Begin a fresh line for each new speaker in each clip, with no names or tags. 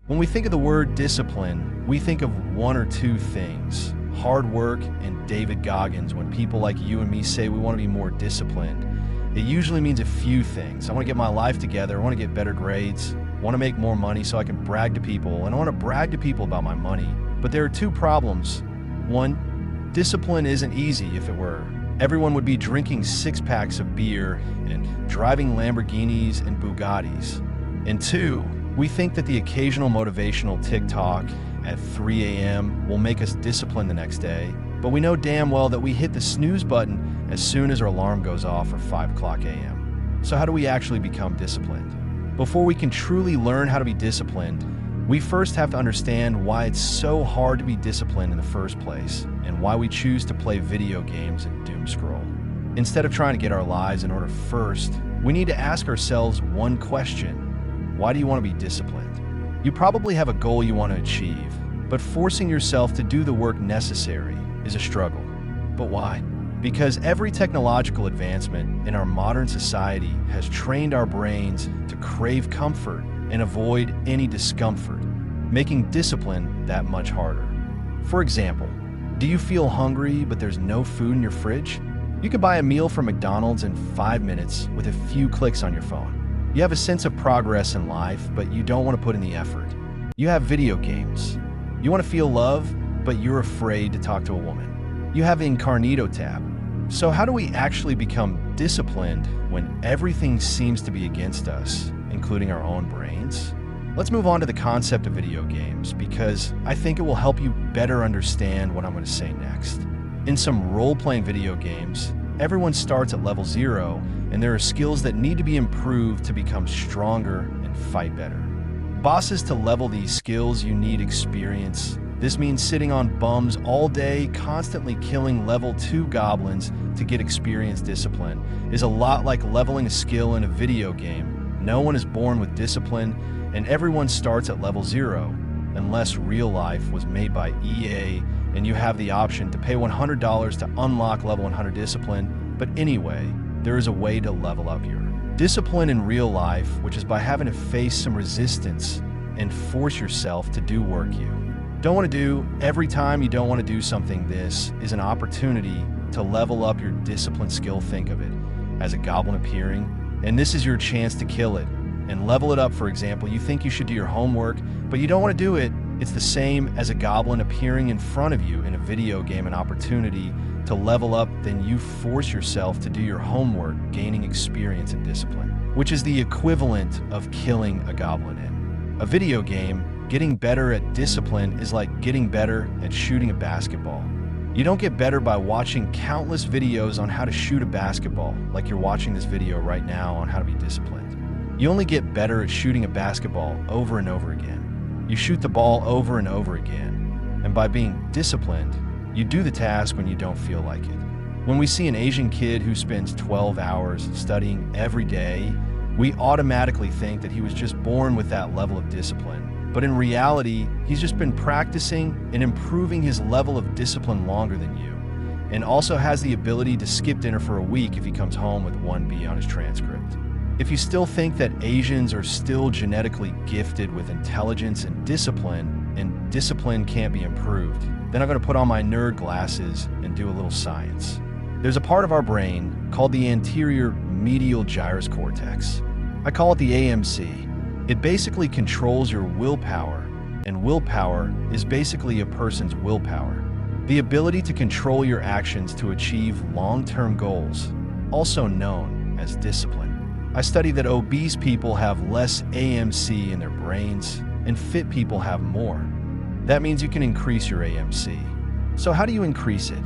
When we think of the word discipline, we think of one or two things: hard work and David Goggins. When people like you and me say we want to be more disciplined, it usually means a few things. I want to get my life together, I want to get better grades, I want to make more money so I can brag to people, and I want to brag to people about my money. But there are two problems. One, discipline isn't easy. If it were, everyone would be drinking six-packs of beer and driving Lamborghinis and Bugattis. And two, we think that the occasional motivational TikTok at 3 a.m. will make us disciplined the next day, but we know damn well that we hit the snooze button as soon as our alarm goes off for 5 o'clock a.m. So how do we actually become disciplined? Before we can truly learn how to be disciplined, we first have to understand why it's so hard to be disciplined in the first place, and why we choose to play video games and doom scroll. Instead of trying to get our lives in order first, we need to ask ourselves one question: why do you want to be disciplined? You probably have a goal you want to achieve, but forcing yourself to do the work necessary is a struggle. But why? Because every technological advancement in our modern society has trained our brains to crave comfort and avoid any discomfort, making discipline that much harder. For example, do you feel hungry but there's no food in your fridge? You can buy a meal from McDonald's in 5 minutes with a few clicks on your phone. You have a sense of progress in life, but you don't want to put in the effort. You have video games. You want to feel love, but you're afraid to talk to a woman. You have the Incognito tab. So how do we actually become disciplined when everything seems to be against us, including our own brains? Let's move on to the concept of video games, because I think it will help you better understand what I'm going to say next. In some role-playing video games, everyone starts at level 0, and there are skills that need to be improved to become stronger and fight better. Bosses to level these skills, you need experience. This means sitting on bums all day, constantly killing level 2 goblins to get experience. Discipline is a lot like leveling a skill in a video game. No one is born with discipline, and everyone starts at level 0, unless real life was made by EA and you have the option to pay $100 to unlock level 100 discipline. But anyway, there is a way to level up your discipline in real life, which is by having to face some resistance and force yourself to do work you don't want to do. Every time you don't want to do something, this is an opportunity to level up your discipline skill. Think of it as a goblin appearing, and this is your chance to kill it and level it up. For example, you think you should do your homework, but you don't want to do it. It's the same as a goblin appearing in front of you in a video game, an opportunity to level up. Then you force yourself to do your homework, gaining experience and discipline, which is the equivalent of killing a goblin in a video game. Getting better at discipline is like getting better at shooting a basketball. You don't get better by watching countless videos on how to shoot a basketball, like you're watching this video right now on how to be disciplined. You only get better at shooting a basketball over and over again. You shoot the ball over and over again. And by being disciplined, you do the task when you don't feel like it. When we see an Asian kid who spends 12 hours studying every day, we automatically think that he was just born with that level of discipline. But in reality, he's just been practicing and improving his level of discipline longer than you, and also has the ability to skip dinner for a week if he comes home with 1B on his transcript. If you still think that Asians are still genetically gifted with intelligence and discipline can't be improved, then I'm going to put on my nerd glasses and do a little science. There's a part of our brain called the anterior medial gyrus cortex. I call it the AMC. It basically controls your willpower, and willpower is basically a person's willpower. The ability to control your actions to achieve long-term goals, also known as discipline. I study that obese people have less AMC in their brains, and fit people have more. That means you can increase your AMC. So how do you increase it?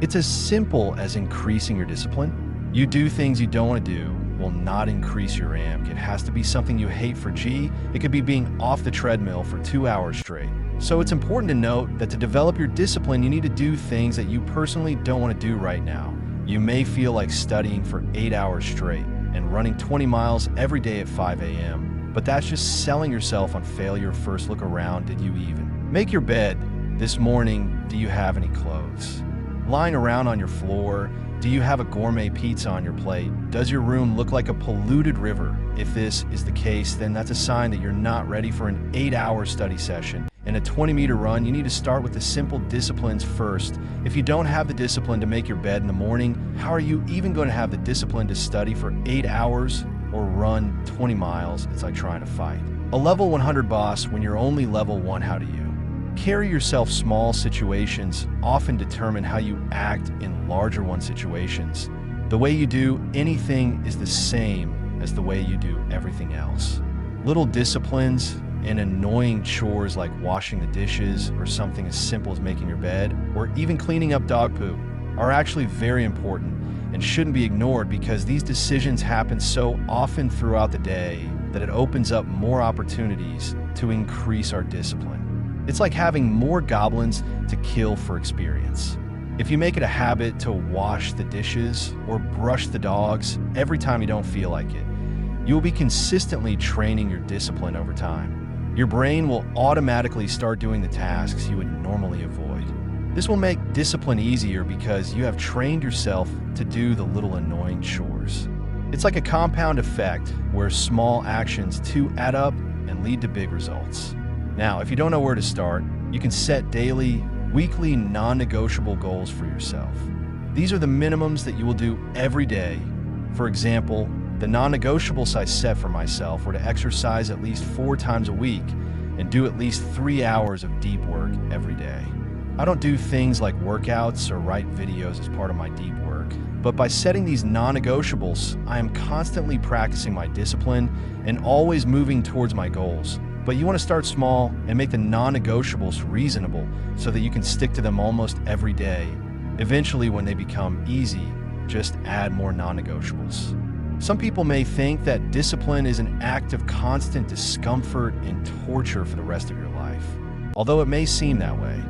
It's as simple as increasing your discipline. You do things you don't want to do will not increase your AMC. It has to be something you hate. For G, it could be being off the treadmill for 2 hours straight. So it's important to note that to develop your discipline, you need to do things that you personally don't want to do right now. You may feel like studying for 8 hours straight and running 20 miles every day at 5 a.m., but that's just selling yourself on failure. First, look around. Did you even make your bed this morning? Do you have any clothes lying around on your floor? Do you have a gourmet pizza on your plate? Does your room look like a polluted river? If this is the case, then that's a sign that you're not ready for an 8-hour study session. In a 20-meter run, you need to start with the simple disciplines first. If you don't have the discipline to make your bed in the morning, how are you even going to have the discipline to study for 8 hours or run 20 miles? It's like trying to fight. A level 100 boss when you're only level 1. How do you carry yourself? Small situations often determine how you act in larger one situations. The way you do anything is the same as the way you do everything else. Little disciplines and annoying chores like washing the dishes or something as simple as making your bed or even cleaning up dog poop are actually very important and shouldn't be ignored, because these decisions happen so often throughout the day that it opens up more opportunities to increase our discipline. It's like having more goblins to kill for experience. If you make it a habit to wash the dishes or brush the dogs every time you don't feel like it, you will be consistently training your discipline over time. Your brain will automatically start doing the tasks you would normally avoid. This will make discipline easier because you have trained yourself to do the little annoying chores. It's like a compound effect where small actions too add up and lead to big results. Now, if you don't know where to start, you can set daily, weekly, non-negotiable goals for yourself. These are the minimums that you will do every day. For example, the non-negotiables I set for myself were to exercise at least 4 times a week and do at least 3 hours of deep work every day. I don't do things like workouts or write videos as part of my deep work, but by setting these non-negotiables, I am constantly practicing my discipline and always moving towards my goals. But you want to start small and make the non-negotiables reasonable so that you can stick to them almost every day. Eventually, when they become easy, just add more non-negotiables. Some people may think that discipline is an act of constant discomfort and torture for the rest of your life. Although it may seem that way,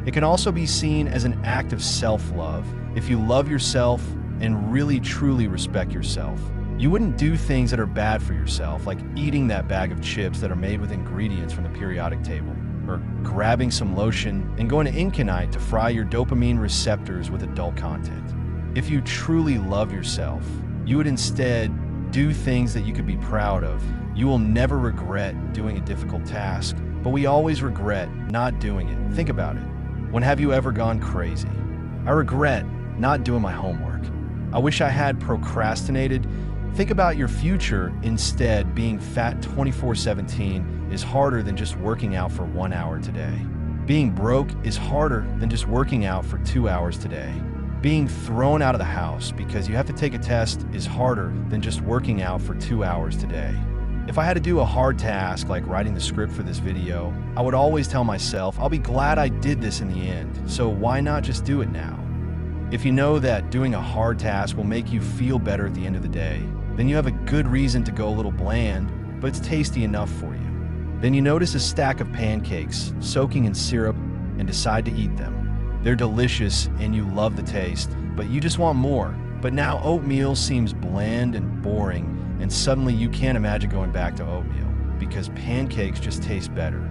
it can also be seen as an act of self-love. If you love yourself and really truly respect yourself, you wouldn't do things that are bad for yourself, like eating that bag of chips that are made with ingredients from the periodic table, or grabbing some lotion and going to Inconite to fry your dopamine receptors with adult content. If you truly love yourself, you would instead do things that you could be proud of. You will never regret doing a difficult task, but we always regret not doing it. Think about it. When have you ever gone crazy? I regret not doing my homework. I wish I had procrastinated. Think about your future instead. Being fat 24/7 is harder than just working out for 1 hour today. Being broke is harder than just working out for 2 hours today. Being thrown out of the house because you have to take a test is harder than just working out for 2 hours today. If I had to do a hard task like writing the script for this video, I would always tell myself, I'll be glad I did this in the end, so why not just do it now? If you know that doing a hard task will make you feel better at the end of the day, then you have a good reason to go a little bland, but it's tasty enough for you. Then you notice a stack of pancakes soaking in syrup and decide to eat them. They're delicious and you love the taste, but you just want more. But now oatmeal seems bland and boring, and suddenly you can't imagine going back to oatmeal because pancakes just taste better.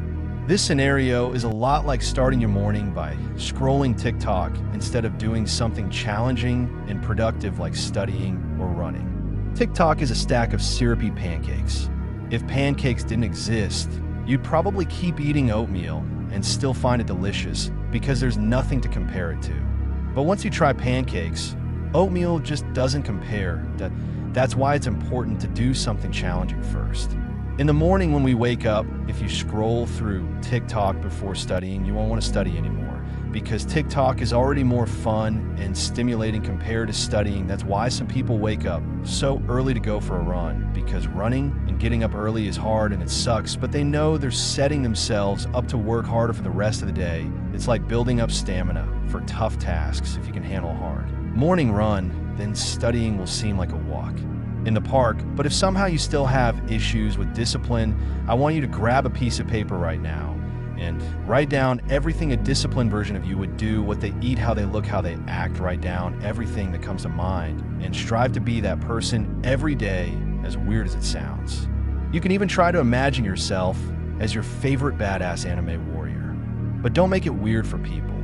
This scenario is a lot like starting your morning by scrolling TikTok instead of doing something challenging and productive like studying or running. TikTok is a stack of syrupy pancakes. If pancakes didn't exist, you'd probably keep eating oatmeal and still find it delicious because there's nothing to compare it to. But once you try pancakes, oatmeal just doesn't compare. That's why it's important to do something challenging first. In the morning when we wake up, if you scroll through TikTok before studying, you won't want to study anymore because TikTok is already more fun and stimulating compared to studying. That's why some people wake up so early to go for a run, because running and getting up early is hard and it sucks, but they know they're setting themselves up to work harder for the rest of the day. It's like building up stamina for tough tasks if you can handle hard. Morning run, then studying will seem like a walk in the park. But if somehow you still have issues with discipline, I want you to grab a piece of paper right now and write down everything a disciplined version of you would do: what they eat, how they look, how they act. Write down everything that comes to mind and strive to be that person every day, as weird as it sounds. You can even try to imagine yourself as your favorite badass anime warrior. But don't make it weird for people.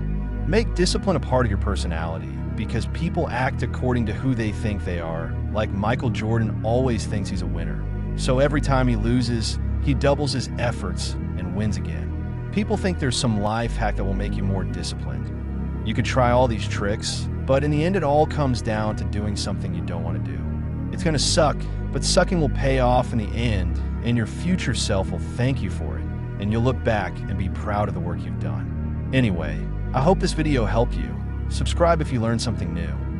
Make discipline a part of your personality. because people act according to who they think they are. Like Michael Jordan always thinks he's a winner. So every time he loses, he doubles his efforts and wins again. People think there's some life hack that will make you more disciplined. You could try all these tricks, but in the end it all comes down to doing something you don't want to do. It's going to suck, but sucking will pay off in the end, and your future self will thank you for it, and you'll look back and be proud of the work you've done. Anyway, I hope this video helped you. Subscribe if you learned something new.